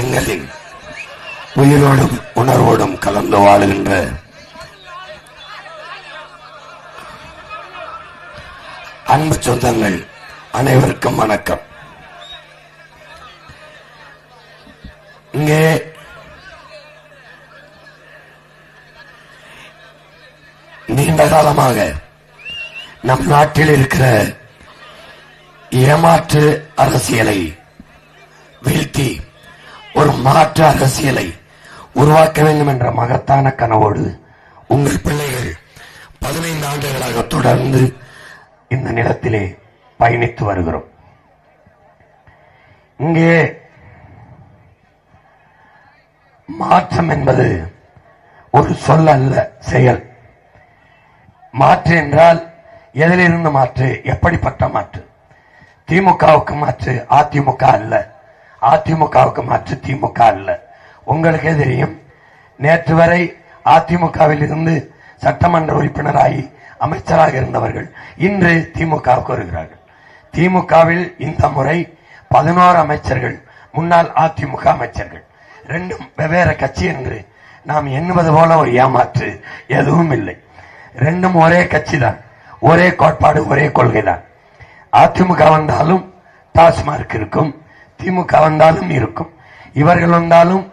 எங்களின் உயிரோடும் உணர்வோடும் கலந்து வாழுகின்ற அன்பு சொந்தங்கள் அனைவருக்கும் வணக்கம். இங்கே நீண்ட காலமாக நம் நாட்டில் இருக்கிற ஏமாற்று அரசியலை வீழ்த்தி ஒரு மாற்று அரசியலை உருவாக்க வேண்டும் என்ற மகத்தான கனவோடு உங்கள் பிள்ளைகள் 15 ஆண்டுகளாக தொடர்ந்து இந்த நிலத்திலே பயணித்து வருகிறோம். இங்கே மாற்றம் என்பது ஒரு சொல் அல்ல, செயல். மாற்று என்றால் எதிலிருந்து மாற்று? எப்படிப்பட்ட மாற்று? திமுகவுக்கு மாற்று அதிமுக அல்ல, அதிமுகவுக்கு மாற்று திமுக அல்ல. உங்களுக்கே தெரியும், நேற்று வரை அதிமுகவில் இருந்து சட்டமன்ற உறுப்பினராகி அமைச்சராக இருந்தவர்கள் இன்று திமுகவுக்கு வருகிறார்கள். திமுகவில் இந்த முறை 11 அமைச்சர்கள் முன்னாள் அதிமுக அமைச்சர்கள். ரெண்டும் வெவ்வேறு கட்சி என்று நாம் எண்ணுவது போல ஒரு ஏமாற்று எதுவும் இல்லை. ரெண்டும் ஒரே கட்சி தான், ஒரே கோட்பாடு, ஒரே கொள்கை தான். அதிமுக வந்தாலும் டாஸ்மார்க் இருக்கும், திமுக வந்தாலும் இருக்கும். இவர்கள் வந்தாலும்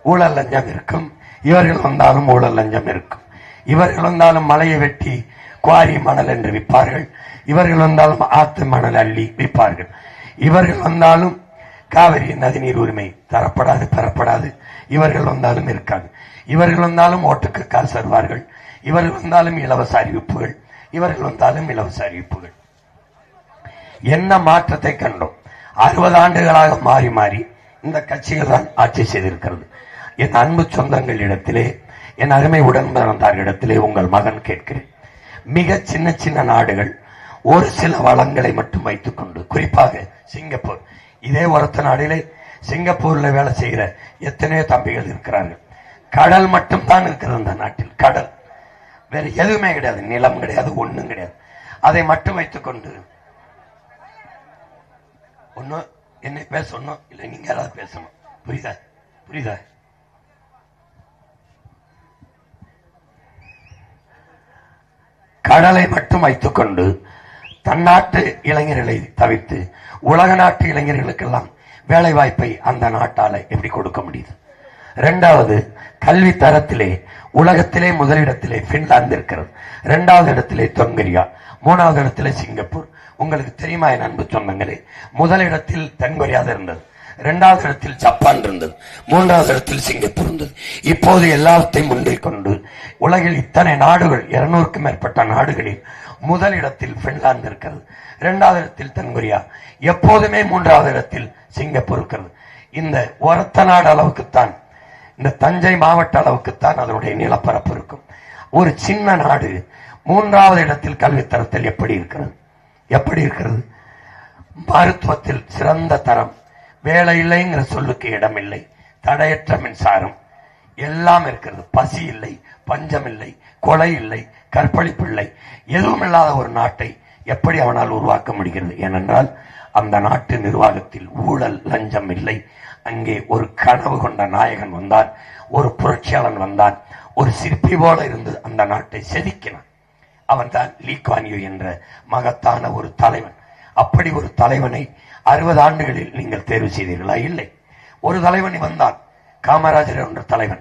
ஊழல் லஞ்சம் இருக்கும், இவர்கள் வந்தாலும் ஊழல் லஞ்சம் இருக்கும். இவர்கள் வந்தாலும் மலையை வெட்டி குவாரி மணல் என்று விற்பார்கள், இவர்கள் வந்தாலும் ஆத்து மணல் அள்ளி விற்பார்கள். இவர்கள் வந்தாலும் காவிரி நதிநீர் உரிமை தரப்படாது, பெறப்படாது. இவர்கள் வந்தாலும் இருக்காது. இவர்கள் வந்தாலும் ஓட்டுக்கு காசு தருவார்கள், இவர்கள் வந்தாலும் இலவச அறிவிப்புகள், இவர்கள் வந்தாலும் இலவச அறிவிப்புகள். என்ன மாற்றத்தை கண்டோம்? 60 ஆண்டுகளாக மாறி மாறி இந்த கட்சிகள் தான் ஆட்சி செய்திருக்கிறது. என் அன்பு சொந்தங்களிடத்திலே, என் அருமை உடன்பிறந்தாரிடத்திலே உங்கள் மகன் கேட்கிறேன். மிக சின்ன சின்ன நாடுகள் ஒரு சில வளங்களை மட்டும் வைத்துக் கொண்டு, குறிப்பாக சிங்கப்பூர், இதே ஒருத்த நாடிலே சிங்கப்பூர்ல வேலை செய்கிற எத்தனையோ தம்பிகள் இருக்கிறார்கள். கடல் மட்டும் தான் இருக்கிறது அந்த நாட்டில், கடல், வேற எதுவுமே கிடையாது, நிலம் கிடையாது, ஒண்ணும் கிடையாது. அதை மட்டும் வைத்துக் கொண்டு ஒன்னும் என்ன பேசணும் இல்லை, நீங்க யாராவது பேசணும். புரியுதா? புரியுதா? கடலை மட்டும் வைத்துக் கொண்டு தன்னாட்டு இளைஞர்களை தவிர்த்து உலக நாட்டு இளைஞர்களுக்கெல்லாம் வேலை வாய்ப்பை அந்த நாட்டால எப்படி கொடுக்க முடியுது? 2வது, கல்வி தரத்திலே உலகத்திலே முதலிடத்திலே பின்லாந்து இருக்கிறது, 2வது இடத்திலே தென்கொரியா, 3வது இடத்திலே சிங்கப்பூர். உங்களுக்கு தெரியுமா என் அன்பு சொந்தங்களே? முதலிடத்தில் தென்கொரியா இருந்தது, 2வது இடத்தில் ஜப்பான் இருந்தது, 3வது இடத்தில் சிங்கப்பூர் இருந்தது. இப்போது எல்லாத்தையும் முன்னில் கொண்டு உலகில் இத்தனை நாடுகள், 200க்கும் மேற்பட்ட நாடுகளில் முதலிடத்தில் பின்லாந்து இருக்கிறது, 2வது இடத்தில் தென்கொரியா, எப்போதுமே 3வது இடத்தில் சிங்கப்பூர் இருக்கிறது. இந்த ஒரத்த நாடு அளவுக்குத்தான், இந்த தஞ்சை மாவட்ட அளவுக்குத்தான் அதனுடைய நிலப்பரப்பு இருக்கும். ஒரு சின்ன நாடு 3வது இடத்தில் கல்வித்தரத்தில் எப்படி இருக்கிறது? எப்படி இருக்கிறது? மருத்துவத்தில் சிறந்த தரம், வேலை இல்லைங்கிற சொல்லுக்கு இடம் இல்லை, தடையற்ற மின்சாரம், எல்லாம் இருக்கிறது. பசி இல்லை, பஞ்சம் இல்லை, கொலை இல்லை, கற்பழிப்பு இல்லை, எதுவும் இல்லாத ஒரு நாட்டை எப்படி அவனால் உருவாக்க முடிகிறது? ஏனென்றால் அந்த நாட்டு நிர்வாகத்தில் ஊழல் லஞ்சம் இல்லை. அங்கே ஒரு கனவு கொண்ட நாயகன் வந்தான், ஒரு புரட்சியாளன் வந்தான், ஒரு சிற்பி போல இருந்து அந்த நாட்டை செதுக்கினான். அவன் தான் லீ குவான் யூ என்ற மகத்தான ஒரு தலைவன். அப்படி ஒரு தலைவனை 60 ஆண்டுகளில் நீங்கள் தேர்வு செய்தீர்களா? இல்லை. ஒரு தலைவன் வந்தான், காமராஜர் என்ற தலைவன்.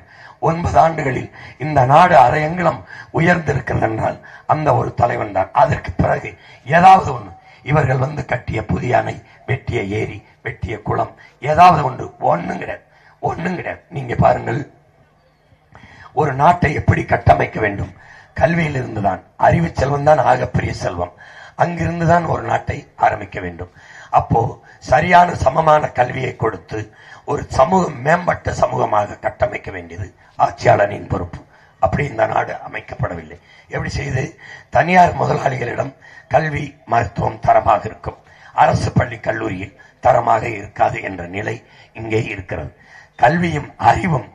9 ஆண்டுகளில் இந்த நாடு அரையங்கிலம் உயர்ந்திருக்கிறது என்றால் அந்த ஒரு தலைவன் தான். அதற்கு பிறகு ஏதாவது ஒன்று, இவர்கள் வந்து கட்டிய புதிய அணை, வெட்டிய ஏரி, வெட்டிய குளம், ஏதாவது ஒன்று, ஒண்ணும் கிடையாது, ஒண்ணும் கிடையாது. நீங்க பாருங்கள், ஒரு நாட்டை எப்படி கட்டமைக்க வேண்டும்? கல்வியில் இருந்துதான். அறிவு செல்வம் தான் ஆகப்பெரிய செல்வம். அங்கிருந்துதான் ஒரு நாட்டை ஆரம்பிக்க வேண்டும். அப்போ சரியான சமமான கல்வியை கொடுத்து ஒரு சமூகம், மேம்பட்ட சமூகமாக கட்டமைக்க வேண்டியது ஆட்சியாளனின் பொறுப்பு. அப்படி இந்த நாடு அமைக்கப்படவில்லை. எப்படி செய்து? தனியார் முதலாளிகளிடம் கல்வி மருத்துவம் தரமாக இருக்கும், அரசு பள்ளி கல்லூரியில் தரமாக இருக்காது என்ற நிலை இங்கே இருக்கிறது. கல்வியும் அறிவும்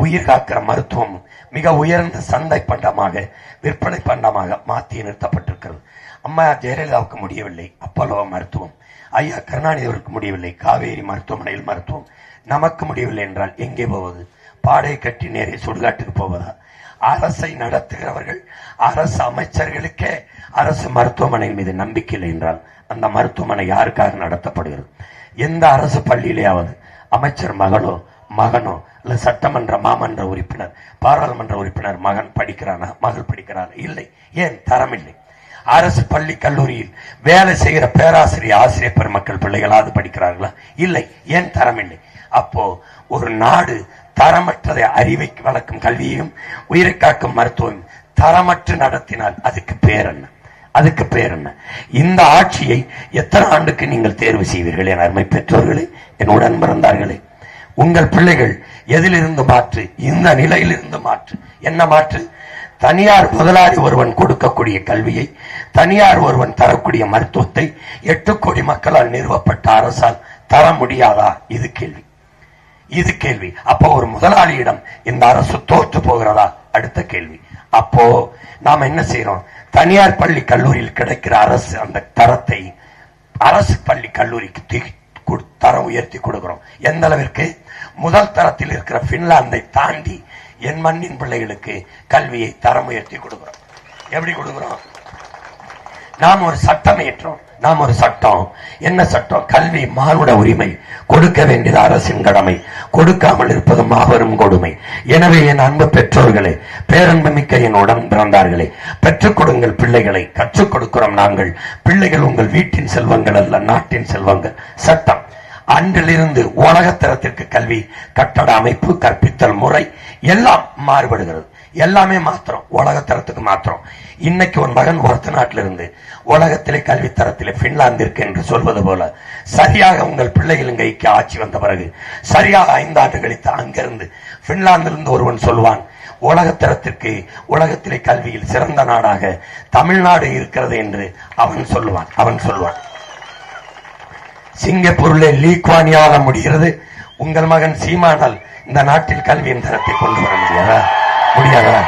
உயிர் காக்கிற மருத்துவம் மிக உயர்ந்த சந்தை பண்டமாக, விற்பனை பண்டமாக மாற்றி நிறுத்தப்பட்டிருக்கிறது. அம்மா ஜெயலலிதாவுக்கு முடியவில்லை, அப்பல்லோ மருத்துவம். ஐயா கருணாநிதி அவருக்கு முடியவில்லை, காவேரி மருத்துவமனையில் மருத்துவம். நமக்கு முடியவில்லை என்றால் எங்கே போவது? பாடை கட்டி நேரே சுடுகாட்டுக்கு போவதா? அரசை நடத்துகிறவர்கள், அரசு அமைச்சர்களுக்கே அரசு மருத்துவமனை மீது நம்பிக்கை இல்லை என்றால் அந்த மருத்துவமனை யாருக்காக நடத்தப்படுகிறது? எந்த அரசு பள்ளியிலேயாவது அமைச்சர் மகளோ மகனோ இல்ல சட்டமன்ற மாமன்ற உறுப்பினர் பாராளுமன்ற உறுப்பினர் மகன் படிக்கிறானா, மகள் படிக்கிறானா? இல்லை. ஏன்? தரம் இல்லை. அரசு பள்ளி கல்லூரியில் வேலை செய்கிற பேராசிரியர் ஆசிரியர் பெருமக்கள் பிள்ளைகளாவது படிக்கிறார்களா? இல்லை. ஏன்? தரம் இல்லை. அப்போ ஒரு நாடு தரமற்றதை அறிவை வளர்க்கும் கல்வியையும் உயிரை காக்கும் மருத்துவம் தரமற்று நடத்தினால் அதுக்கு பேர் என்ன? அதுக்கு பேர் என்ன? இந்த ஆட்சியை எத்தனை ஆண்டுக்கு நீங்கள் தேர்வு செய்வீர்கள்? என் அருமை பெற்றோர்களே, என் உடன் பிறந்தார்களே, உங்கள் பிள்ளைகள் எதிலிருந்து மாற்று? இந்த நிலையிலிருந்து மாற்று. என்ன மாற்று? தனியார் முதலாளி ஒருவன் கொடுக்கக்கூடிய கல்வியை, தனியார் ஒருவன் தரக்கூடிய மருத்துவத்தை 8 கோடி மக்களால் நிறுவப்பட்ட அரசால் தர முடியாதா? இது கேள்வி. இது கேள்வி. அப்போ ஒரு முதலாளியிடம் இந்த அரசு தோற்று போகிறதா? அடுத்த கேள்வி. அப்போ நாம என்ன செய்யறோம்? தனியார் பள்ளி கல்லூரியில் கிடைக்கிற அரசு அந்த தரத்தை அரசு பள்ளி கல்லூரிக்கு தரம் உயர்த்தி கொடுக்கிறோம். எந்த அளவிற்கு? முதல் தரத்தில் இருக்கிற பின்லாந்தை தாண்டி என் மண்ணின் பிள்ளைகளுக்கு கல்வியை தரம் உயர்த்தி கொடுக்கிறோம். எப்படி கொடுக்கிறோம்? நாம் ஒரு சட்டம் ஏற்றோம். நாம் ஒரு சட்டம். என்ன சட்டம்? கல்வி மானுட உரிமை, கொடுக்க வேண்டியது அரசின் கடமை, கொடுக்காமல் இருப்பது மாபெரும் கொடுமை. எனவே என் அன்பு பெற்றோர்களே, பேரன்பு மிக்க என் உடன் பிறந்தார்களே, பெற்றுக் கொடுங்கள் பிள்ளைகளை. கற்றுக் கொடுக்கிறோம் நாங்கள். பிள்ளைகள் உங்கள் வீட்டின் செல்வங்கள் அல்ல, நாட்டின் செல்வங்கள். சட்டம். அன்றிலிருந்து உலகத்தரத்திற்கு கல்வி, கட்டட அமைப்பு, கற்பித்தல் முறை எல்லாம் மாறுபடுகிறது. எல்லாமே மாத்திரம், உலகத்தரத்துக்கு மாத்திரம். இன்னைக்கு ஒரு மகன் ஒருத்த நாட்டிலிருந்து உலகத்திலே கல்வித்தரத்திலே பின்லாந்திற்கு என்று சொல்வது போல சரியாக உங்கள் பிள்ளைகளின் கைக்கு ஆட்சி வந்த பிறகு சரியாக 5 ஆண்டு கழித்து அங்கிருந்து பின்லாந்திலிருந்து ஒருவன் சொல்வான், உலகத்தரத்திற்கு உலகத்திலே கல்வியில் சிறந்த நாடாக தமிழ்நாடு இருக்கிறது என்று அவன் சொல்லுவான். சிங்கப்பூரிலே லீக்வானியாக முடிகிறது. உங்கள் மகன் சீமானால் இந்த நாட்டில் கல்வியின் தரத்தை கொண்டு வர முடியாதா?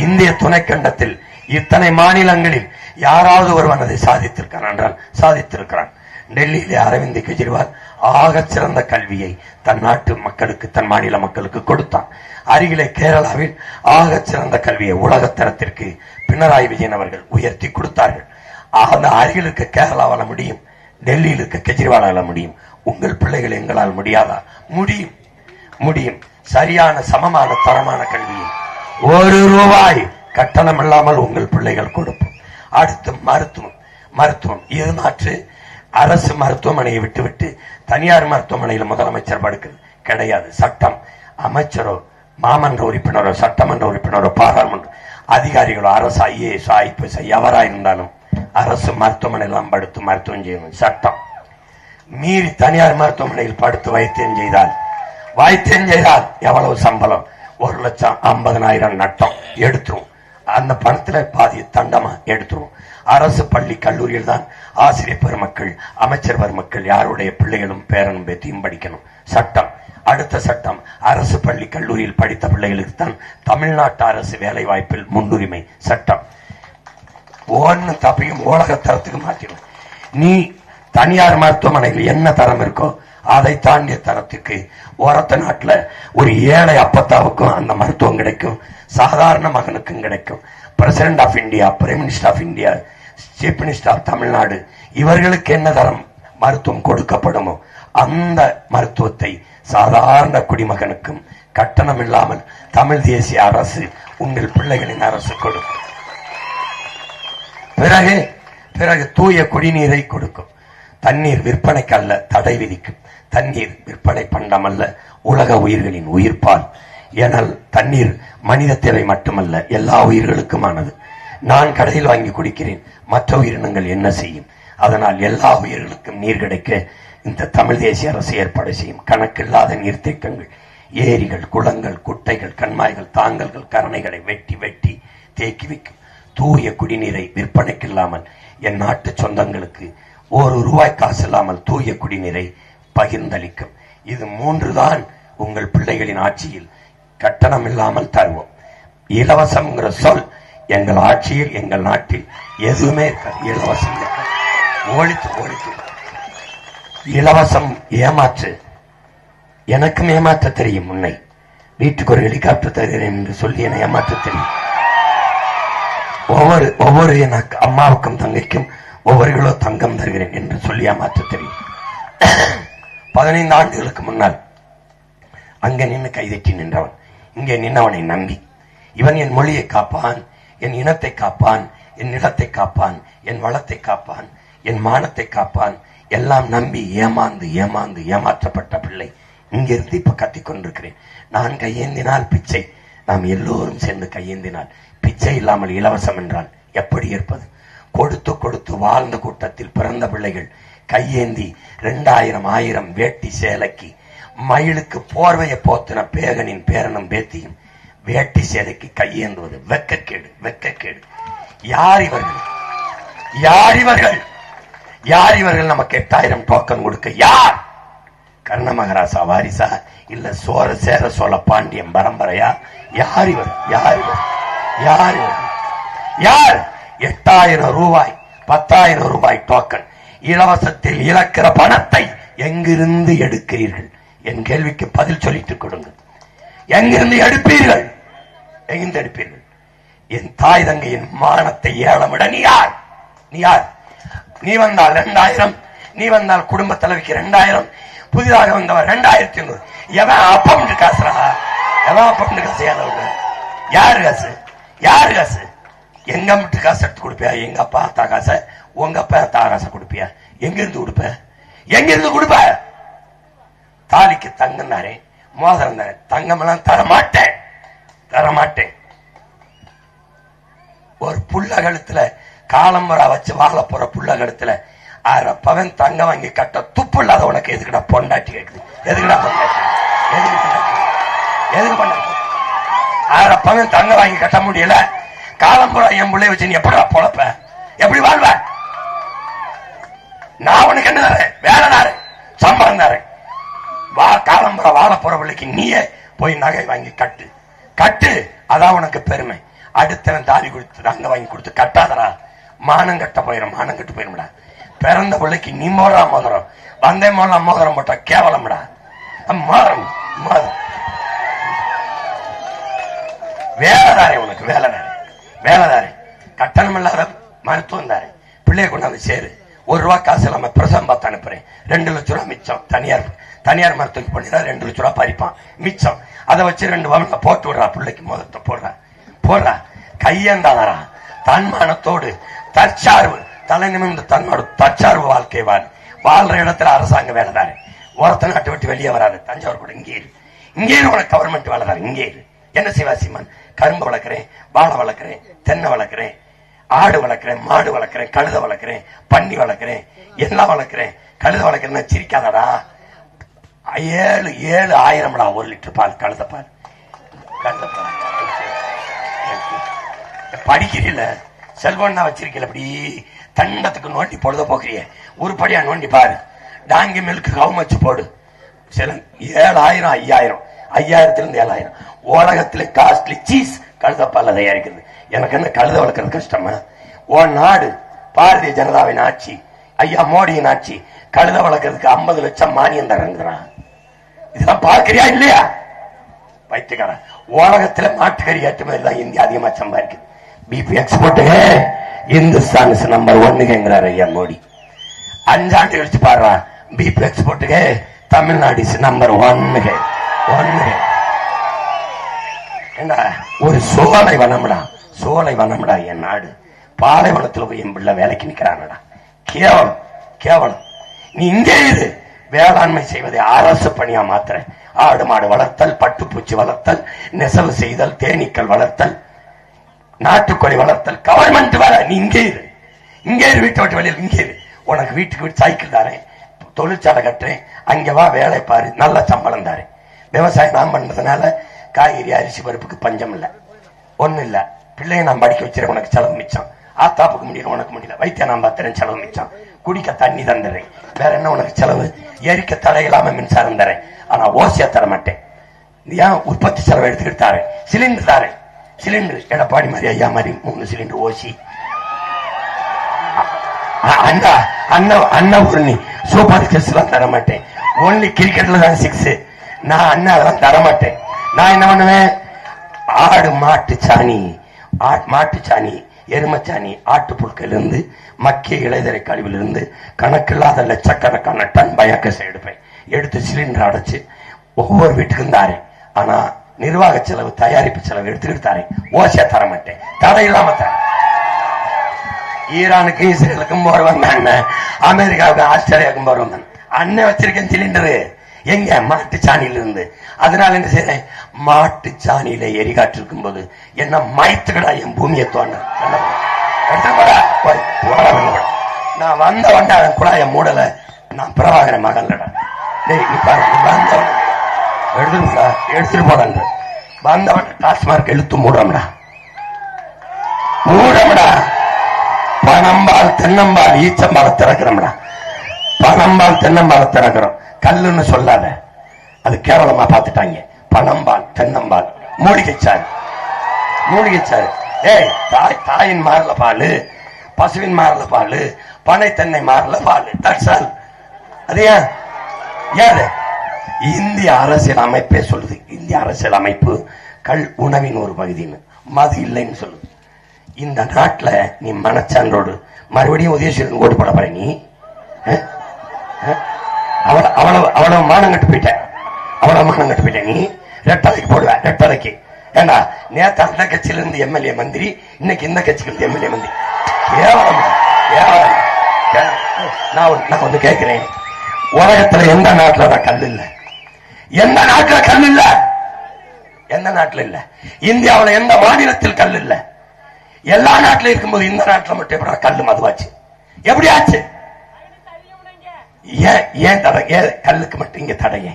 இந்திய துணைக்கண்டத்தில் இத்தனை மாநிலங்களில் யாராவது ஒருவன் அதை சாதித்திருக்கிறான் என்றால் சாதித்திருக்கிறான். டெல்லியிலே அரவிந்த் கெஜ்ரிவால் ஆக சிறந்த கல்வியை தன் நாட்டு மக்களுக்கு, தன் மாநில மக்களுக்கு கொடுத்தான். அருகிலே கேரளாவில் ஆக சிறந்த கல்வியை உலகத்தரத்திற்கு பினராயி விஜயன் அவர்கள் உயர்த்தி கொடுத்தார்கள். அந்த அருகில் இருக்க கேரளாவால முடியும், டெல்லியில் இருக்க கெஜ்ரிவாலால முடியும். உங்கள் பிள்ளைகள் எங்களால் முடியாதா? முடியும். சரியான சமமான தரமான கல்வியை 1 ரூபாய் கட்டணம் இல்லாமல் உங்கள் பிள்ளைகள் கொடுப்போம். அடுத்து மருத்துவம். இது மாற்று. அரசு மருத்துவமனையை விட்டுவிட்டு தனியார் மருத்துவமனையில் முதலமைச்சர் படுக்கிறது கிடையாது. சட்டம். அமைச்சரோ மாமன்ற உறுப்பினரோ சட்டமன்ற உறுப்பினரோ பாராளுமன்ற அதிகாரிகளோ அரசு IAS IPS எவராக இருந்தாலும் அரசு மருத்துவமனை எல்லாம் படுத்து மருத்துவம் செய்யணும். சட்டம். மீறி தனியார் மருத்துவமனையில் படுத்து வைத்தியம் செய்தால் எவ்வளவு சம்பளம்? 1,50,000 நட்டம் எடுத்துரும். அந்த பணத்துல பாதி தண்டமா எடுத்துரும். அரசு பள்ளி கல்லூரியில் தான் ஆசிரியர் பெருமக்கள், அமைச்சர் பெருமக்கள் யாருடைய பிள்ளைகளும் பேரனும் பேத்தியும் படிக்கணும். சட்டம். அடுத்த சட்டம், அரசு பள்ளி கல்லூரியில் படித்த பிள்ளைகளுக்கு தான் தமிழ்நாட்டு அரசு வேலை வாய்ப்பில் முன்னுரிமை. சட்டம். ஒன்னு தப்பையும் உலகத்தரத்துக்கு மாற்றிடும். நீ தனியார் மருத்துவமனையில் என்ன தரம் இருக்கோ அதை தாண்டிய தரத்துக்கு ஒரத்த நாட்டுல ஒரு ஏழை அப்பத்தாவுக்கும் அந்த மருத்துவம் கிடைக்கும், சாதாரண மகனுக்கும் கிடைக்கும். President of India, prime minister of India, chief minister of Tamil Nadu, இவர்களுக்கு என்ன தரம் மருத்துவம் கொடுக்கப்படுமோ அந்த மருத்துவத்தை சாதாரண குடிமகனுக்கும் கட்டணம் இல்லாமல் தமிழ் தேசிய அரசு, உங்கள் பிள்ளைகளின் அரசு கொடுக்கும். பிறகு தூய குடிநீரை கொடுக்கும். தண்ணீர் விற்பனைக்கு அல்ல, தடை விதிக்கும். தண்ணீர் விற்பனை பண்டம் அல்ல, உலக உயிர்களின் உயிர்ப்பால். ஏனால் தண்ணீர் மனித தேவை மட்டுமல்ல, எல்லா உயிர்களுக்குமானது. நான் கடையில் வாங்கி குடிக்கிறேன், மற்ற உயிரினங்கள் என்ன செய்யும்? அதனால் எல்லா உயிர்களுக்கும் நீர் கிடைக்க இந்த தமிழ் தேசிய அரசு ஏற்பாடு செய்யும். கணக்கில்லாத நீர்த்தேக்கங்கள், ஏரிகள், குளங்கள், குட்டைகள், கண்மாய்கள், தாங்கல்கள், கரணைகளை வெட்டி வெட்டி தேக்கி வைக்கும். தூய குடிநீரை விற்பனைக்கு இல்லாமல் என் நாட்டு சொந்தங்களுக்கு 1 ரூபாய் காசு இல்லாமல் தூய குடிநீரை பகிர்ந்தளிக்கும். இது 3 தான் உங்கள் பிள்ளைகளின் ஆட்சியில் கட்டணம் இல்லாமல் தருவோம். இலவசம்ங்கிற சொல் எங்கள் ஆட்சியில் எங்கள் நாட்டில் எதுவுமே இருக்காது. இலவசம் ஒழித்து ஒழித்து இலவசம் ஏமாற்று. எனக்கும் ஏமாற்ற தெரியும். உன்னை வீட்டுக்கு ஒரு ஹெலிகாப்டர் தருகிறேன் என்று சொல்லி என்னை ஏமாற்ற தெரியும். ஒவ்வொரு என் அம்மாவுக்கும் தங்கைக்கும் ஒவ்வொரு கிலோ தங்கம் தருகிறேன் என்று சொல்லி ஏமாற்ற தெரியும். 15 ஆண்டுகளுக்கு முன்னால் அங்க நின்று கைதட்டி நின்றவன் இங்கே நின்றவனை நம்பி, இவன் என் மொழியை காப்பான், என் இனத்தை காப்பான், என் நிலத்தை காப்பான், என் வளத்தை காப்பான், என் மானத்தை காப்பான், எல்லாம் நம்பி ஏமாந்து ஏமாந்து ஏமாற்றப்பட்ட பிள்ளை இங்கிருந்து இப்ப கத்திக் கொண்டிருக்கிறேன். நான் கையேந்தினால் பிச்சை, நாம் எல்லோரும் சேர்ந்து கையேந்தினால் பிச்சை இல்லாமல் இலவசம் என்றால் எப்படி இருப்பது? கொடுத்து கொடுத்து வாழ்ந்த கூட்டத்தில் பிறந்த பிள்ளைகள் கையேந்தி 2000 1000 வேட்டி சேலைக்கு, மயிலுக்கு போர்வையை போத்தின பேகனின் பேரனும் பேத்தியும் வேட்டி சேலைக்கு கையேந்துவது வெக்கக்கேடு, வெக்கக்கேடு. யார் இவர்கள்? யார் இவர்கள்? யார் இவர்கள்? நமக்கு 8000 டோக்கன் கொடுக்க யார்? கர்ண மகாராசா வாரிசா இல்ல சோர சேர சோழ பாண்டியம் பரம்பரையா? யார் இவர்? யார் இவர்? யார் இவர்? யார்? 8000 ரூபாய் 10,000 ரூபாய் டோக்கன் இலவசத்தில் இழக்கிற பணத்தை எங்கிருந்து எடுக்கிறீர்கள்? என் கேள்விக்கு பதில் சொல்லிட்டு கொடுங்க. எங்கிருந்து எடுப்பீர்கள்? எங்கிருந்து எடுப்பீர்கள்? என் தாய் தங்கையின் மானத்தை ஏலமிட நீ யார்? நீ யார்? நீ வந்தால் 2000, நீ வந்தால் குடும்ப தலைவிக்கு 2000, புதிதாக வந்தவர் 2500. எவன் அப்பம் காசுரா? எவன் அப்பம் காசு? யாரு காசு? யாரு காசு? எங்க விட்டு காசு எடுத்து கொடுப்பியா? எங்க அப்பா அத்தா காசை, உங்க அப்பா அத்தா காசை கொடுப்பியா? எங்க இருந்து கொடுப்ப? எங்க இருந்து கொடுப்ப? தாலிக்கு தங்கம் தாரே, மோதிரம் தாரே, தங்கம் எல்லாம் தரமாட்டேன், தரமாட்டேன். ஒரு புள்ள கழுத்துல காலம்பரா வச்சு வாழ போற புள்ள கழுத்துல 1/2 பவன் தங்கம் வாங்கி கட்ட துப்பு இல்லாத உனக்கு எதுக்குடா பொண்டாட்டி கேக்குது? எதுக்குடா பொண்டாட்டி? எதுக்கு பொண்டாட்டி? 1/2 பவன் தங்கம் வாங்கி கட்ட முடியல, காலம்பரா என் பிள்ளைய வச்சு நீ எப்படா பொழப்ப? எப்படி வாழ்வ? நான் உனக்கு என்ன தரேன்? வேலை தாரேன், சம்பளம் தாரேன். காலம்பரா வாழ போற பிள்ளைக்கு நீயே போய் நகை வாங்கி கட்டு, கட்டு. அதான் உனக்கு பெருமை. அடுத்தவன் தாலி கொடுத்து அங்க வாங்கி கொடுத்து கட்டாதரா, மானம் கட்ட போயிடும், மானம் கட்டு போயிடும்டா. பிறந்த பிள்ளைக்கு நீ மோதா மோதிரம், வந்தே மோதா மோதிரம் போட்டா கேவலம்டா. மோதிரம் மோதிரம் வேலைதாரே, உனக்கு வேலைதாரே, வேலைதாரே. கட்டணம் இல்லாத மருத்துவம் தாரே. பிள்ளைய கொண்டாந்து சேரு. 1 ரூபா காசு இல்லாம பிரசவம் பார்த்து அனுப்புறேன். 2 லட்ச ரூபா மிச்சம். தனியார் மருத்துவம் பண்ணினா 2 லட்ச ரூபா பறிப்பான் மிச்சம். அதை வச்சு 2 பவன்ல போட்டு விடுறா, பிள்ளைக்கு மோதத்தை போடுறா போடுறா. கையேந்தாதரா, தன்மானத்தோடு தற்சார்பு, தலை நிமிர்ந்து தன்னோட தற்சார்பு வாழ்க்கை வாழ்ற இடத்துல அரசாங்க வேலை தாரு. ஒருத்த நாட்டை விட்டு வெளியே வராது. தஞ்சாவூர் கூட இங்கே இரு, இங்கே உனக்கு கவர்மெண்ட் வேலை தாரு, இங்கே இரு. என்ன சிவாசிமன்? கரும்பு வளர்க்கிறேன், வாழை வளர்க்கிறேன், தென்னை வளர்க்கிறேன், ஆடு வளர்க்கிறேன், மாடு வளர்க்கிறேன், கழுத வளர்க்கிறேன், பன்னி வளர்க்கிறேன், எல்லாம் வளர்க்கிறேன். கழுத வளர்க்கிறேன் சிரிக்காதடா. 7,000 1 லிட்டர் பால், கழுத பால். கழுத பால் படிக்கிறீல, செல்போன் தான் வச்சிருக்கல, அப்படி தண்டத்துக்கு நோண்டி பொழுத போக்குறிய, உருப்படியா நோண்டி பாரு. டாங்கி மில்க் கவுமச்சு போடு. சில 7,000 5,000, 5,000 7,000. உலகத்துல காஸ்ட்லி சீஸ் கழுதப்பால தயாரிக்கிறது. எனக்கு என்ன கழுத வளர்க்கறது கஷ்டமா? ஓ நாடு பாரதிய ஜனதாவின் ஆட்சி, ஐயா மோடியின் ஆட்சி, கழுத வளர்க்கறதுக்கு 50 லட்சம் மானியம் தரங்குறான். இதெல்லாம் பார்க்கறியா இல்லையா? வைத்துக்காரன். உலகத்துல மாட்டுக்கறி ஏற்றுமதி தான் இந்தியா அதிகமா சம்பாதிக்குது. பீஃப் எக்ஸ்போர்ட் இந்துஸ்தான் நம்பர் 1ங்கிறார் ஐயா மோடி. 5 ஆண்டு கழிச்சு பாடுறா, பீஃப் எக்ஸ்போர்ட்டுக்கு தமிழ்நாடு நம்பர் 1. ஒரு சோலை வனம்டா, சோலை வனம்டா என் நாடு. பாலைவனத்துல போய் என் பிள்ளை வேலைக்கு நிக்கிறானடா. கேவலம், கேவலம். நீ இங்கே இரு. வேளாண்மை செய்வதை அரசு பணியா மாத்திர. ஆடு மாடு வளர்த்தல், பட்டுப்பூச்சி வளர்த்தல், நெசவு செய்தல், தேனீக்கள் வளர்த்தல், நாட்டுக்கோழி வளர்த்தல் கவர்மெண்ட் வேலை. நீ இங்கே இரு, இங்கே இரு. வீட்டை விட்டு வெளியில் இங்கே இரு. உனக்கு வீட்டுக்கு வீட்டு சைக்கிள் தாரேன், தொழிற்சாலை கட்டுறேன், அங்க வா வேலை பாரு, நல்ல சம்பளம் தாரேன். விவசாயம் நான் பண்றதுனால காய்கறி அரிசி பருப்புக்கு பஞ்சம் இல்ல, ஒண்ணு இல்ல. பிள்ளைய நான் படிக்க வச்சிருக்கேன், உனக்கு செலவு மிச்சம். ஆத்தாப்புக்கு முடியல, உனக்கு முடியல. வைத்திய நான் பார்த்துறேன், செலவு மிச்சம். குடிக்க தண்ணி தந்துடுறேன், வேற என்ன உனக்கு செலவு? எரிக்க தடை இல்லாம மின்சாரம் தரேன், ஆனா ஓசியா தர மாட்டேன். ஏன்? உற்பத்தி செலவு எடுத்துக்கிட்டு தாரேன், சிலிண்டர் தாரேன். சிலிண்டர் எடப்பாடி மாதிரி ஐயா மாதிரி 3 சிலிண்டர் ஓசி. அண்ணா அண்ணா அண்ணா ஒரு சூப்பர் செஸ் எல்லாம் தர மாட்டேன், ஒன்லி கிரிக்கெட்ல தான் 6. நான் அண்ணா அதெல்லாம் தர மாட்டேன். நான் என்ன பண்ணுவேன், ஆடு மாட்டு சாணி எருமச்சாணி ஆட்டு புழுக்கையிலிருந்து மக்கிய இளைதரை கழிவிலிருந்து கணக்கில்லாத லட்சக்கணக்கான டன் பயோகேஸ் எடுப்பேன். எடுத்து சிலிண்டர் அடைச்சு ஒவ்வொரு வீட்டுக்கும் தாரேன். ஆனா நிர்வாக செலவு தயாரிப்பு செலவு எடுத்துக்கிட்டு தாரேன், ஓசியா தர மாட்டேன், தடை இல்லாம தரேன். ஈரானுக்கு இஸ்ரேலுக்கும் போற வந்தாங்க, அமெரிக்காவுக்கு ஆஸ்திரேலியாவுக்கும் போற வந்தாங்க. அண்ணன் வச்சிருக்கேன் சிலிண்டரு எங்க மாட்டு சாணியில இருந்து. அதனால என்ன செய்யறேன், மாட்டு சாணியில எரிகாற்று இருக்கும் போது என்ன மயத்துக்கடா என் பூமியை தோண நான் வந்த வண்ட குழாய மூடல, நான் பிரபாகர மகன்லடா எடுத்துட்டு போறாங்க. வந்தவன் டாஸ்மார்க் இழுத்து மூடம்டா. பனம்பால் தென்னம்பால் ஈச்சம்பால் திறக்கிறோம்டா. பனம்பால் தென்னம்பால் திறக்கிறோம், கல்லுன்னு சொல்லாத, அது கேவலமா பார்த்துட்டாங்க. பனம்பால் தென்னம்பால் மூலிகைச்சாறு. ஏய், தாயின் மாறல பால், பசுவின் மாறல பால், பனை தென்னை மாறல பால். அது ஏன் இந்திய அரசியல் அமைப்பே சொல்லுது, இந்திய அரசியல் அமைப்பு கள் உணவின் ஒரு பகுதின்னு, மது இல்லைன்னு சொல்லுது. இந்த நாட்டுல நீ மனச்சான்றோடு மறுபடியும் உதயசீலன் ஓட்டு போட போற, நீ அவ்வளவு மானம் கட்டு போயிட்ட. நீ ரெட்டலைக்கு போடுவ, ரெட்டலைக்கு. ஏண்டா நேத்து அந்த கட்சியில இருந்து எம்எல்ஏ மந்திரி, இன்னைக்கு இந்த கட்சியில இருந்து எம்எல்ஏ மந்திரி. கேவலம். நான் ஒண்ணு கேட்கிறேன், உலகத்துல எந்த நாட்டுல கல் இல்ல? எந்த நாட்டுல கல் இல்ல? எந்த நாட்டுல இல்ல? இந்தியாவில் எந்த மாநிலத்தில் கல் இல்ல? எல்லா நாட்டிலும் இருக்கும்போது இந்த நாட்டில் மட்டும் எப்படி கல்லு மதுவாச்சு? எப்படி ஆச்சு? ஏன் தடை? கல்லுக்கு மட்டும் இங்க தடையே?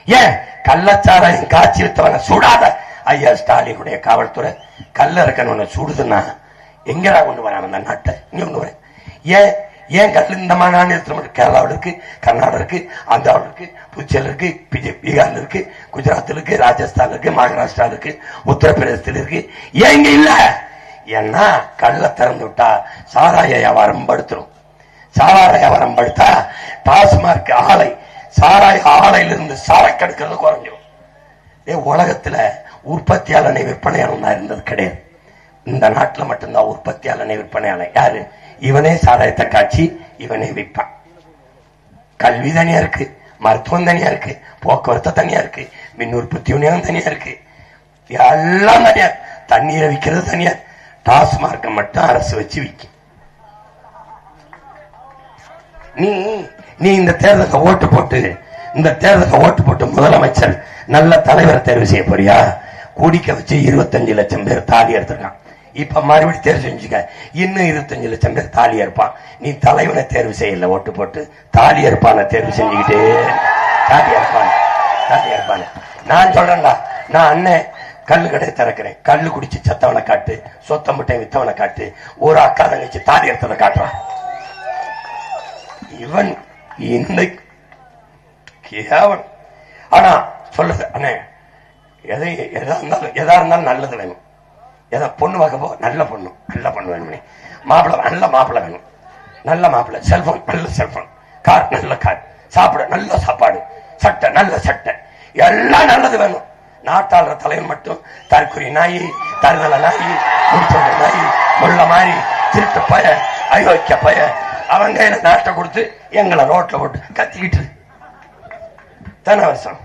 ஏன் கள்ளச்சாராயம் காட்சி வித்தவன சுடாத ஐயா ஸ்டாலினுடைய காவல்துறை கல்ல இருக்கணும் சுடுதுன்னா எங்கடா கொண்டு வராம அந்த நாட்டை இங்க கொண்டு வரேன்? ஏன் கல் இந்த மாநிலத்தில் மட்டும் கேரளாவில் இருக்கு, கர்நாடகா இருக்கு, ஆந்திராவில் இருக்கு, புதுச்சேரி இருக்கு, பீகார்ல இருக்கு, குஜராத்தில் இருக்கு, ராஜஸ்தான் இருக்கு, மகாராஷ்டிரா இருக்கு, உத்தரப்பிரதேசத்தில் இருக்கு. ஏன் இங்க இல்ல? ஏன்னா கல்ல திறந்து விட்டா சாராய வியாபாரம் படுத்துரும். சாராய வியாபாரம் படுத்தா டாஸ்மார்க் ஆலை, சாராய ஆலையிலிருந்து சாராய் கெடுக்கிறது குறைஞ்சிடும். உலகத்துல உற்பத்தியாளனை விற்பனையாளனா இருந்தது கிடையாது. இந்த நாட்டுல மட்டும்தான் உற்பத்தியாளனை விற்பனையாளன். யாரு? இவனே சாராயத்தை காட்சி இவனே விற்பான். கல்வி தனியா இருக்கு, மருத்துவம் தனியா இருக்கு, போக்குவரத்து தனியா இருக்கு, மின் உற்பத்தி யூனியன் தனியா இருக்கு, எல்லாம் தனியா. தண்ணீரை விற்கிறது தனியா. டாஸ்மார்க்க மட்டும் அரசு வச்சு விற்கும். நீ இந்த தேர்தலை ஓட்டு போட்டு முதலமைச்சர் நல்ல தலைவரை தேர்வு செய்ய போறியா? குடிக்க வச்சு 25 லட்சம் பேர் தாலி எடுத்திருக்கான். இப்ப மறுபடியும் தேர்வு செஞ்சுக்க, இன்னும் 25 லட்சம் பேர் தாலி இருப்பான். நீ தலைவனை தேர்வு செய்யல, ஓட்டு போட்டு தாலி இருப்பான தேர்வு செஞ்சுக்கிட்டு தாலி இருப்பான். நான் சொல்றேன்டா, நான் அண்ணன் கல்லு கடை திறக்கிறேன், கல்லு குடிச்சு சத்தவனை காட்டு, சொத்தம் முட்டை வித்தவனை காட்டு, ஒரு அக்கா தங்கச்சி தாலி எடுத்ததை காட்டுறான். இவன் இந்த கேவன். ஆனா சொல்லுது அண்ணே, எதா இருந்தாலும் நல்லது வேணும். எதா பொண்ணு பார்க்க போ, நல்ல பொண்ணு வேணும். மாப்பிள்ள நல்ல மாப்பிள்ள வேணும், நல்ல மாப்பிள்ள. செல்போன் நல்ல செல்போன், கார் நல்ல கார், சாப்பிட நல்ல சாப்பாடு, சட்டை நல்ல சட்டை, எல்லாம் நல்லது வேணும். நாட்டாளர் தலைவன் மட்டும் தற்குறி நாயி, தருதல நாயி, முடிச்ச நாயி, முள்ள மாதிரி திருட்டு பய, அயோக்கிய பய, அவங்க கையில நாட்டை கொடுத்து எங்களை ரோட்ல போட்டு கத்திக்கிட்டு தானே வருஷம்.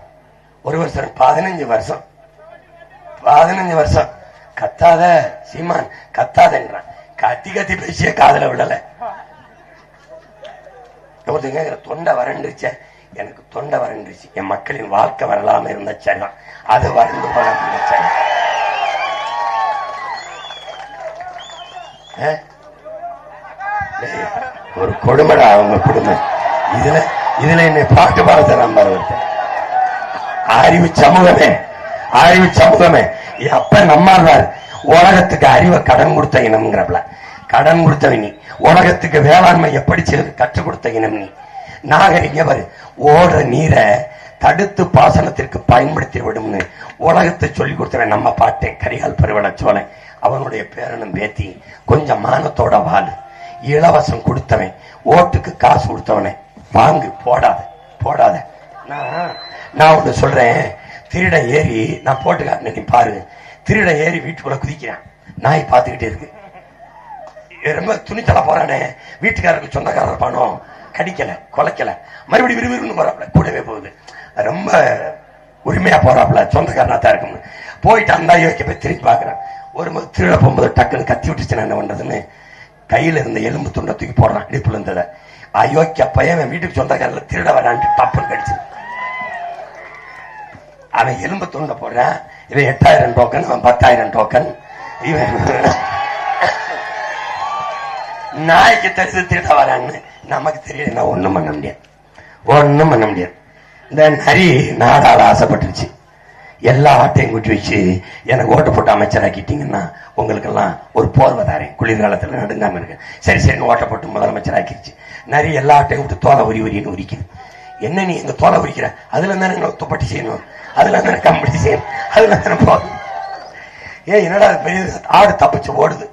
ஒரு வருஷம் 15 வருஷம் கத்தாத சீமான், கத்தாதன்றான். கத்தி பேசிய காதல விடல. தொண்டை வறண்டுச்ச, எனக்கு தொண்டை வறண்டுச்சு. என் மக்களின் வாழ்க்கை வரலாம இருந்த சரிதான், அது வறண்டு போன சரி. ஒரு கொடுமைடா அவங்க குடும்பம். இதுல என்னை பாட்டு பாட நம்பர் அறிவு சமூகமே அப்ப நம்மார் உலகத்துக்கு அறிவை கடன் கொடுத்த இனம்ங்கிறப்பல, கடன் கொடுத்தவன் நீ. உலகத்துக்கு வேளாண்மை எப்படி செய்வது கற்றுக் கொடுத்த இனம் நீ. நாகரிகம் ஓடுற நீரை தடுத்து பாசனத்திற்கு பயன்படுத்தி விடும்னு உலகத்தை சொல்லி கொடுத்தவன் நம்ம பாட்டை கரிகால் பெருவள சோழன். அவனுடைய பேரனும் பேத்தி கொஞ்சம் மானத்தோட வாழு. இலவசம் கொடுத்தவன், ஓட்டுக்கு காசு கொடுத்தவனே வாங்கு, போடாத போடாத. நான் ஒண்ணு சொல்றேன், திருட ஏறி நான் போட்டு காட்டினேன், நீ பாரு. திருட ஏறி வீட்டுக்குள்ள குதிக்கிறான், நாய் பார்த்துக்கிட்டே இருக்கு. ரொம்ப துணித்தலை போறானே, வீட்டுக்காரருக்கு சொந்தக்காரர் பணம் கடிக்கல கொலைக்கல, மறுபடியும் விறுவிறுன்னு போறாப்ல, கூடவே போகுது. ரொம்ப உரிமையா போறாப்ல, சொந்தக்காரனா தான் இருக்கும். போயிட்டு அந்த ஐயோக்க போய் திரும்பி பாக்குறேன். ஒரு திருட போகும்போது டக்குன்னு கத்தி விட்டுச்சு, என்ன பண்றதுன்னு கையில இருந்த எலும்பு துண்டை தூக்கி போடுறான் இடுப்புல இருந்தத. அயோக்கிய பையன் வீட்டுக்கு சொந்தக்காரல திருட வரான்ட்டு டப்புன்னு கடிச்சு அவன் எலும்பு துண்டை போடுறான். இவன் 8000 டோக்கன், அவன் 10,000 டோக்கன். இவன் நாய்க்கு தெரிஞ்சு திருட வரான்னு நமக்கு தெரியல. நான் ஒண்ணும் பண்ண முடியாது, ஒண்ணும் பண்ண முடியாது. இந்த நரி நாடாள ஆசைப்பட்டுருச்சு. எல்லா ஆட்டையும் கூட்டி வச்சு எனக்கு ஓட்டு போட்டு அமைச்சராக்கிட்டீங்கன்னா உங்களுக்கு எல்லாம் ஒரு போர்வை தாரேன், குளிர்காலத்துல நடுங்காம இருக்கு. சரி சரின்னு ஓட்ட போட்டு முதலமைச்சர் ஆக்கிருச்சு. நரி எல்லா ஆட்டையும் விட்டு தோலை உரின்னு உரிக்குது. என்ன நீ எங்க தோலை உரிக்கிற? அதுல தானே துப்பட்டி செய்யணும், அதுல தானே கம்பெனி செய்யணும், அதுல தானே போதும். என்னடா பெரிய ஆடு தப்பிச்சு ஓடுது.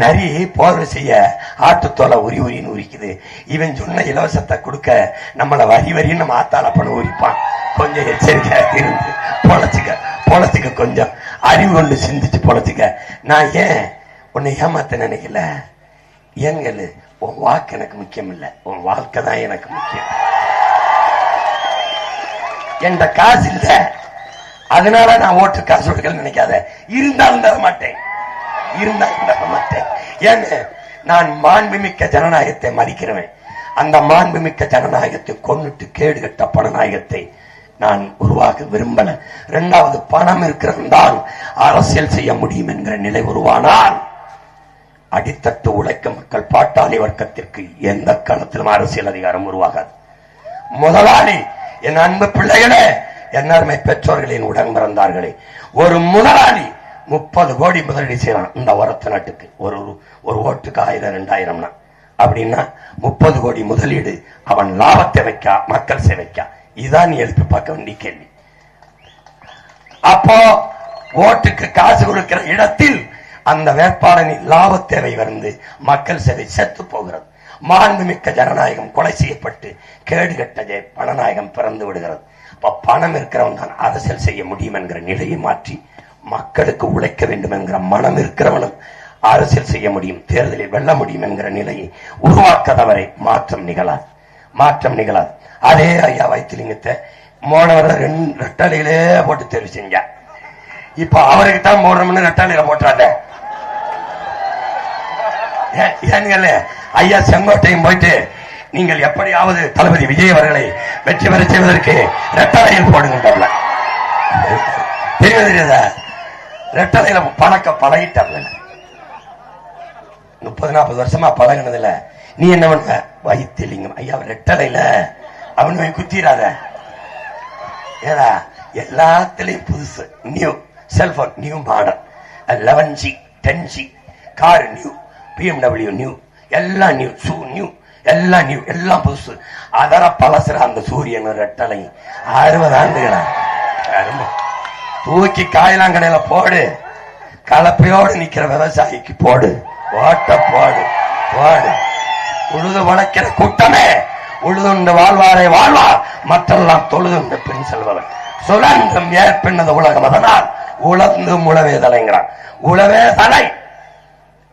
நரி போர்வை செய்ய ஆட்டு தோலை உரின்னு உரிக்குது. இவன் சொன்ன இலவசத்தை கொடுக்க நம்மள வரின்னு நம்ம ஆத்தால பண்ண உரிப்பான். கொஞ்சம் எச்சரிக்கையா இருந்து பொழைச்சுக்க, கொஞ்சம் அறிவு கொண்டு சிந்திச்சு பொழைச்சுக்க. நான் ஏன் உன்னை ஏமாத்த நினைக்கல, எங்களு உன் வாக்கு எனக்கு முக்கியம் இல்ல, உன் வாழ்க்கை தான் எனக்கு முக்கியம். என்ற காசு இல்ல, அதனால நான் ஓட்டு காசு கொடுக்கல நினைக்காத. இருந்தாலும் தர மாட்டேன், இருந்தாலும் தர மாட்டேன். ஏன்னு நான் மாண்புமிக்க ஜனநாயகத்தை மதிக்கிறவன். அந்த மாண்புமிக்க ஜனநாயகத்தை கொன்னுட்டு கேடு கட்ட பணநாயகத்தை நான் உருவாக்க விரும்பல. இரண்டாவது, பணம் இருக்கிறதால் அரசியல் செய்ய முடியும் என்கிற நிலை உருவானால் அடித்தட்டு உழைக்கும் மக்கள் பாட்டாளி வர்க்கத்திற்கு எந்த காலத்திலும் அரசியல் அதிகாரம் உருவாகாது. முதலாளி, என் அன்பு பிள்ளைகளே, என்னருமை பெற்றோர்களின் உடன் பிறந்தார்களே, ஒரு முதலாளி 30 கோடி முதலீடு செய்யலாம் இந்த உரத்து நாட்டுக்கு. ஒரு ஓட்டுக்கு 1000 2000 அப்படின்னா 30 கோடி முதலீடு. அவன் லாபத்தை வைக்கா, மக்கள் சேவைக்கா? இதான் நீ எழுப்பி பார்க்க வேண்டிய கேள்வி. அப்போ ஓட்டுக்கு காசு கொடுக்கிற இடத்தில் அந்த வேட்பாளனின் லாப தேவை வந்து மக்கள் சேவை செத்து போகிறது. மாண்புமிக்க ஜனநாயகம் கொலை செய்யப்பட்டு கேடுகட்ட பணநாயகம் பிறந்து விடுகிறது. அப்ப பணம் இருக்கிறவன் தான் அரசியல் செய்ய முடியும் என்கிற நிலையை மாற்றி மக்களுக்கு உழைக்க வேண்டும் என்கிற மனம் இருக்கிறவனும் அரசியல் செய்ய முடியும், தேர்தலில் வெல்ல முடியும் என்கிற நிலையை உருவாக்காதவரை மாற்றம் நிகழாது. அதே ஐயா வைத்திலிங்கத்தை மோனவர 2 ரெட்டாலையிலே போட்டு தெரிவு செஞ்சா. இப்ப அவருக்கு தான் போடுறோம்னு ரெட்டாலையில போட்டாங்க. ஏன்னு ஐயா செங்கோட்டையும் போயிட்டு நீங்கள் எப்படியாவது தளபதி விஜய் அவர்களை வெற்றி பெற செய்வதற்கு ரெட்டாலையில் போடுங்க. தெரியாதா? ரெட்டாலையில பழகிட்டாப்ல. 30-40 வருஷமா பழகினதுல நீ என்ன பண்ண? வைத்திலிங்கம் ஐயா ரெட்டலையில அவனு குத்திராத. ஏதா எல்லாத்திலையும் புதுசு, new cellphone, new model, 11G 10G car new, BMW new, எல்லாம் நியூ, ஷூ நியூ, எல்லாம் நியூ, எல்லாம் புதுசு. அதர பழசுற அந்த சூரியன் ரெட்டலை 60 ஆண்டுகளா தூக்கி காயலாம் கடையில போடு. கலப்பையோடு நிக்கிற விவசாயிக்கு போடு, ஓட்ட போடு. உழுது வளர்க்கிற கூட்டமே உழுதுண்டு வாழ்வாரை வாழ்வார், மற்றெல்லாம் தொழுதுண்டு பின் செல்வவர். சுழன்றும் ஏற்பின்னது உலகம், அதனால் உழந்தும் உழவே தலைங்கிறான். உழவே தலை,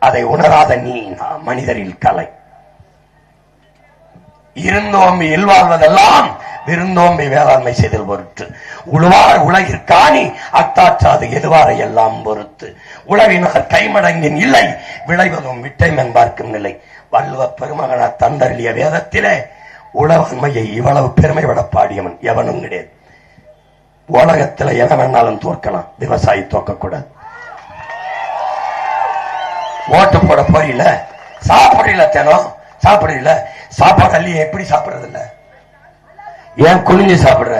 அதை உணராத நீ மனிதரில் கலை. இருந்தோம்பி இல்வாழ்வதெல்லாம் விருந்தோம்பி வேளாண்மை செய்தல் பொருட்டு. உழுவார் உலகிற்காணி அத்தாற்றாது எதுவாரை எல்லாம் பொறுத்து. உழவினார் கைமடங்கின் இல்லை, விளைவதும் விட்டைம் என்பார்க்கும் நிலை. வள்ளுவ பெருமகனா தந்தருளிய வேதத்திலே உழவன்மையை இவ்வளவு பெருமைப்பட பாடியவன் எவனும் கிடையாது. உலகத்துல என வேணாலும் தோற்கலாம், விவசாயி தோக்கக்கூடாது. ஓட்டு போட போறீல, சாப்பிடல, தினம் சாப்பிடல, சாப்பாடு அள்ளி எப்படி சாப்பிடுறது இல்ல? ஏன் குனிஞ்சு சாப்பிடுற?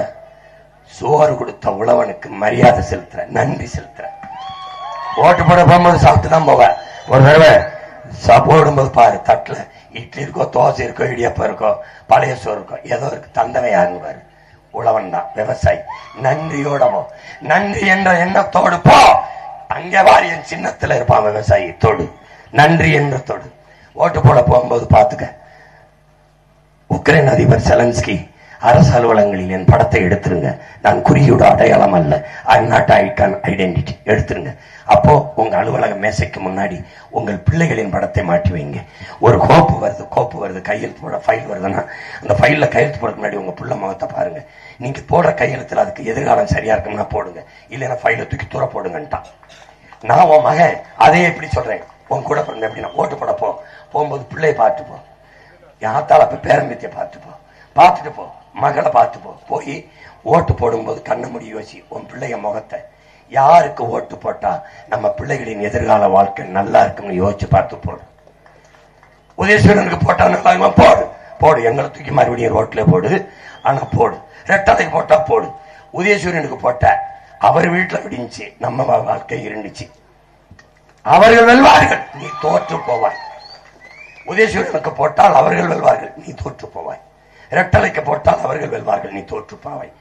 சோறு கொடுத்த உழவனுக்கு மரியாதை செலுத்துற, நன்றி செலுத்துற. ஓட்டு போட போகும்போது சாப்பிட்டுதான் போக. ஒரு தடவை போடும்போது பாரு, தட்டுல இட்லி இருக்கோ, தோசை இருக்கோ, இடியப்பம் இருக்கோ, பழைய சோறு இருக்கோ, ஏதோ இருக்கு, தந்தவை யாருன்னு பாரு. உழவன் தான் விவசாயி. நன்றியோட போ, நன்றி என்ற எண்ணத்தோடு போ. அங்கே வாரியன் சின்னத்துல இருப்பான் விவசாயி. தொடு, நன்றி எண்ணத்தோடு. ஓட்டு போட போகும்போது பாத்துக்க, உக்ரைன் அதிபர் செலன்ஸ்கி அரசு அலுவலகங்களில் என் படத்தை எடுத்துருங்க. நான் குறியோட அடையாளம் அல்ல, I am not icon identity. எடுத்துருங்க. அப்போ உங்க அலுவலக மேசைக்கு முன்னாடி உங்கள் பிள்ளைகளின் படத்தை மாட்டி வைங்க. ஒரு கோப்பு வருது கையெழுத்து போட ஃபைல் வருதுன்னா அந்த ஃபைல்ல கையெழுத்து போட முன்னாடி உங்க பிள்ளை முகத்தை பாருங்க. நீங்க போடுற கையெழுத்துல அதுக்கு எதிர்காலம் சரியா இருக்கும்னா போடுங்க, இல்லைன்னா ஃபைலை தூக்கி தூர போடுங்கன்ட்டான். நான் உன் மகன் அதே எப்படி சொல்றேன், உன் கூட பிறந்த எப்படின்னா ஓட்டு போட போகும்போது பிள்ளைய பார்த்து போ, யாத்தால பேரம்பத்திய பார்த்துட்டு போ, மகளை பார்த்து போய் ஓட்டு போடும்போது கண்ண முடி யோசி. உன் பிள்ளைய முகத்தை யாருக்கு ஓட்டு போட்டா நம்ம பிள்ளைகளின் எதிர்கால வாழ்க்கை நல்லா இருக்குன்னு யோசிச்சு பார்த்து போடு. உதயசூரனுக்கு போட்டா நல்லா போடு, எங்களை தூக்கி மறுபடியும் ரோட்ல போடு, ஆனா போடு. ரெட்டதைக்கு போட்டா போடு. உதயசூரனுக்கு போட்ட அவர் வீட்டுல விடிஞ்சு நம்ம வாழ்க்கை இருந்துச்சு. அவர்கள் வெல்வார்கள், நீ தோற்று போவாய். உதயசூரனுக்கு போட்டால் அவர்கள் வெல்வார்கள், நீ தோற்று போவாய். இரட்டலைக்கு போட்டால் அவர்கள் வெல்வார்கள், நீ தோற்று போவாய்.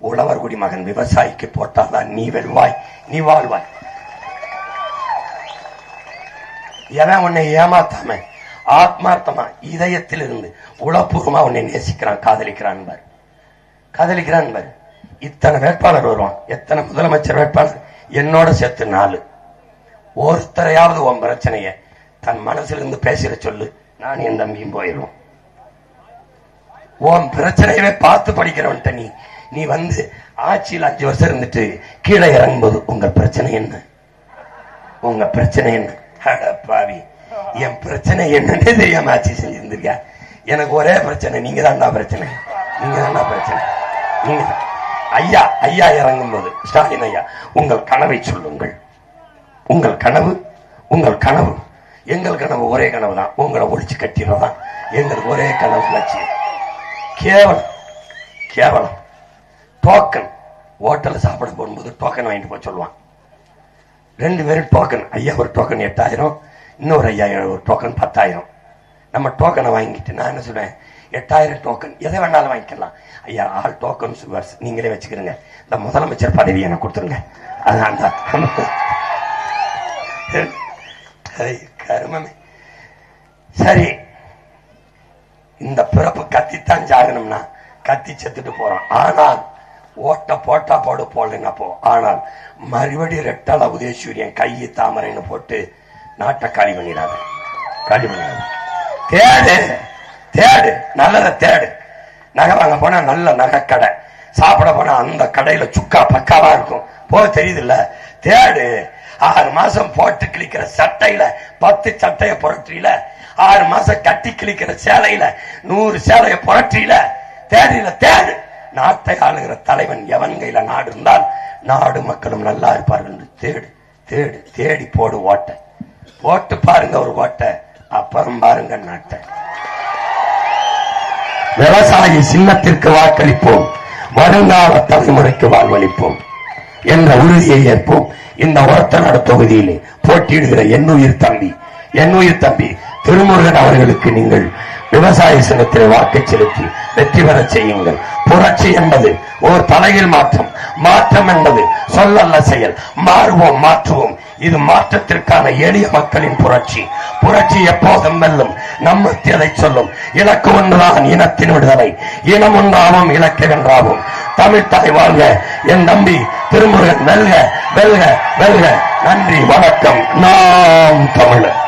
உழவர் குடிமகன் விவசாயிக்கு போட்டால் தான் நீ வெல்வாய், நீ வாழ்வாய். எவன் உன்னை ஏமாத்தாம ஆத்மார்த்தமா இதயத்தில் இருந்து உளப்பூர்வமா உன்னை நேசிக்கிறான், காதலிக்கிறான் பாரு. இத்தனை வேட்பாளர் வருவான், எத்தனை முதலமைச்சர் வேட்பாளர், என்னோட சேர்த்து 4. ஒருத்தரையாவது உன் பிரச்சனைய தன் மனசிலிருந்து பேசிட சொல்லு, நான் என் தம்பியும் போயிடுவோம். உன் பிரச்சனையவே பார்த்து படிக்கிறவன்ட்ட நீ வந்து ஆட்சியில் 5 வருஷம் இருந்துட்டு கீழே இறங்கும்போது உங்க பிரச்சனை என்ன? பாவி, என் பிரச்சனை என்னன்னே தெரியாம ஆட்சி செஞ்சிருந்திருக்கா. எனக்கு ஒரே பிரச்சனை, நீங்க தான்டா பிரச்சனை. நீங்க ஐயா இறங்கும் போது ஸ்டாலின் ஐயா, உங்கள் கனவை சொல்லுங்கள். உங்கள் கனவு எங்கள் கனவு ஒரே கனவு தான், உங்களை ஒழிச்சு கட்டிடுறதான் எங்களுக்கு ஒரே கனவு லட்சியம். கேவலம் டோக்கன். ஹோட்டல்ல சாப்பிட போகும்போது டோக்கன் வாங்கிட்டு போக சொல்லுவான். 2 பேரும் டோக்கன். ஐயா ஒரு டோக்கன் 8000, இன்னொரு ஐயா ஒரு டோக்கன் 10000. நம்ம டோக்கனை வாங்கிட்டு நான் என்ன சொல்றேன், 8000 டோக்கன் எதை வேணாலும் வாங்கிக்கலாம். ஐயா ஆல் டோக்கன் சுவர்ஸ் நீங்களே வச்சுக்கிறீங்க, இந்த முதலமைச்சர் பதவி எனக்கு கொடுத்துருங்க. கருமமே. சரி, இந்த பிறப்பு கத்தித்தான் சாகணும்னா கத்தி செத்துட்டு போறோம். ஆனால் ஓட்ட போட்டா போடு, போடலன்னா போ. ஆனால் மறுபடியும் ரெட்டால உதயசூரியன் கையை தாமரைன்னு போட்டு நாட்டை காலி பண்ணிடாது. தேடு, நல்லத தேடு. நகை வாங்க போனா நல்ல நகைக்கடை, சாப்பிட போனா அந்த கடையில சுக்கா பக்காவா இருக்கும். தெரியுது இல்ல, தேடு. 6 மாசம் போட்டு கிழிக்கிற சட்டையில 10 சட்டைய புரட்டியில, 6 மாசம் கட்டி கிழிக்கிற சேலையில 100 சேலைய புரட்டியில தேடு. நாட்டை ஆளுகிற தலைவன் எவன் கையில நாடு இருந்தால் நாடு மக்களும் நல்லா இருப்பார்கள் என்று தேடி போடு. ஓட்டை போட்டு பாருங்க, ஒரு ஓட்டை. அப்புறம் பாருங்க நாட்டை. விவசாயி சின்னத்திற்கு வாக்களிப்போம், வருங்கால தலைமுறைக்கு வாழ்வளிப்போம் என்ற உறுதியை ஏற்போம். இந்த ஒரத்தநாடு தொகுதியிலே போட்டியிடுகிற என்னுயிர் தம்பி திருமுருகன் அவர்களுக்கு நீங்கள் விவசாய சின்னத்தில் வாக்கு செலுத்தி வெற்றி பெற செய்யுங்கள். புரட்சி என்பது ஒரு தலையில் மாற்றம் என்பது சொல்லல்ல செயல். மாற்றுவோம். இது மாற்றத்திற்கான எளிய மக்களின் புரட்சி எப்போதும் வெல்லும். நம்ம அதை சொல்லும். இலக்கு ஒன்றுதான் இனத்தின் விடுதலை, இனம் ஒன்றாவும் இலக்கு வென்றாவும். தமிழ் தாய் வாழ்க, என் தம்பி திருமுருகன் வெல்க. நன்றி, வணக்கம். நாம் தமிழர்.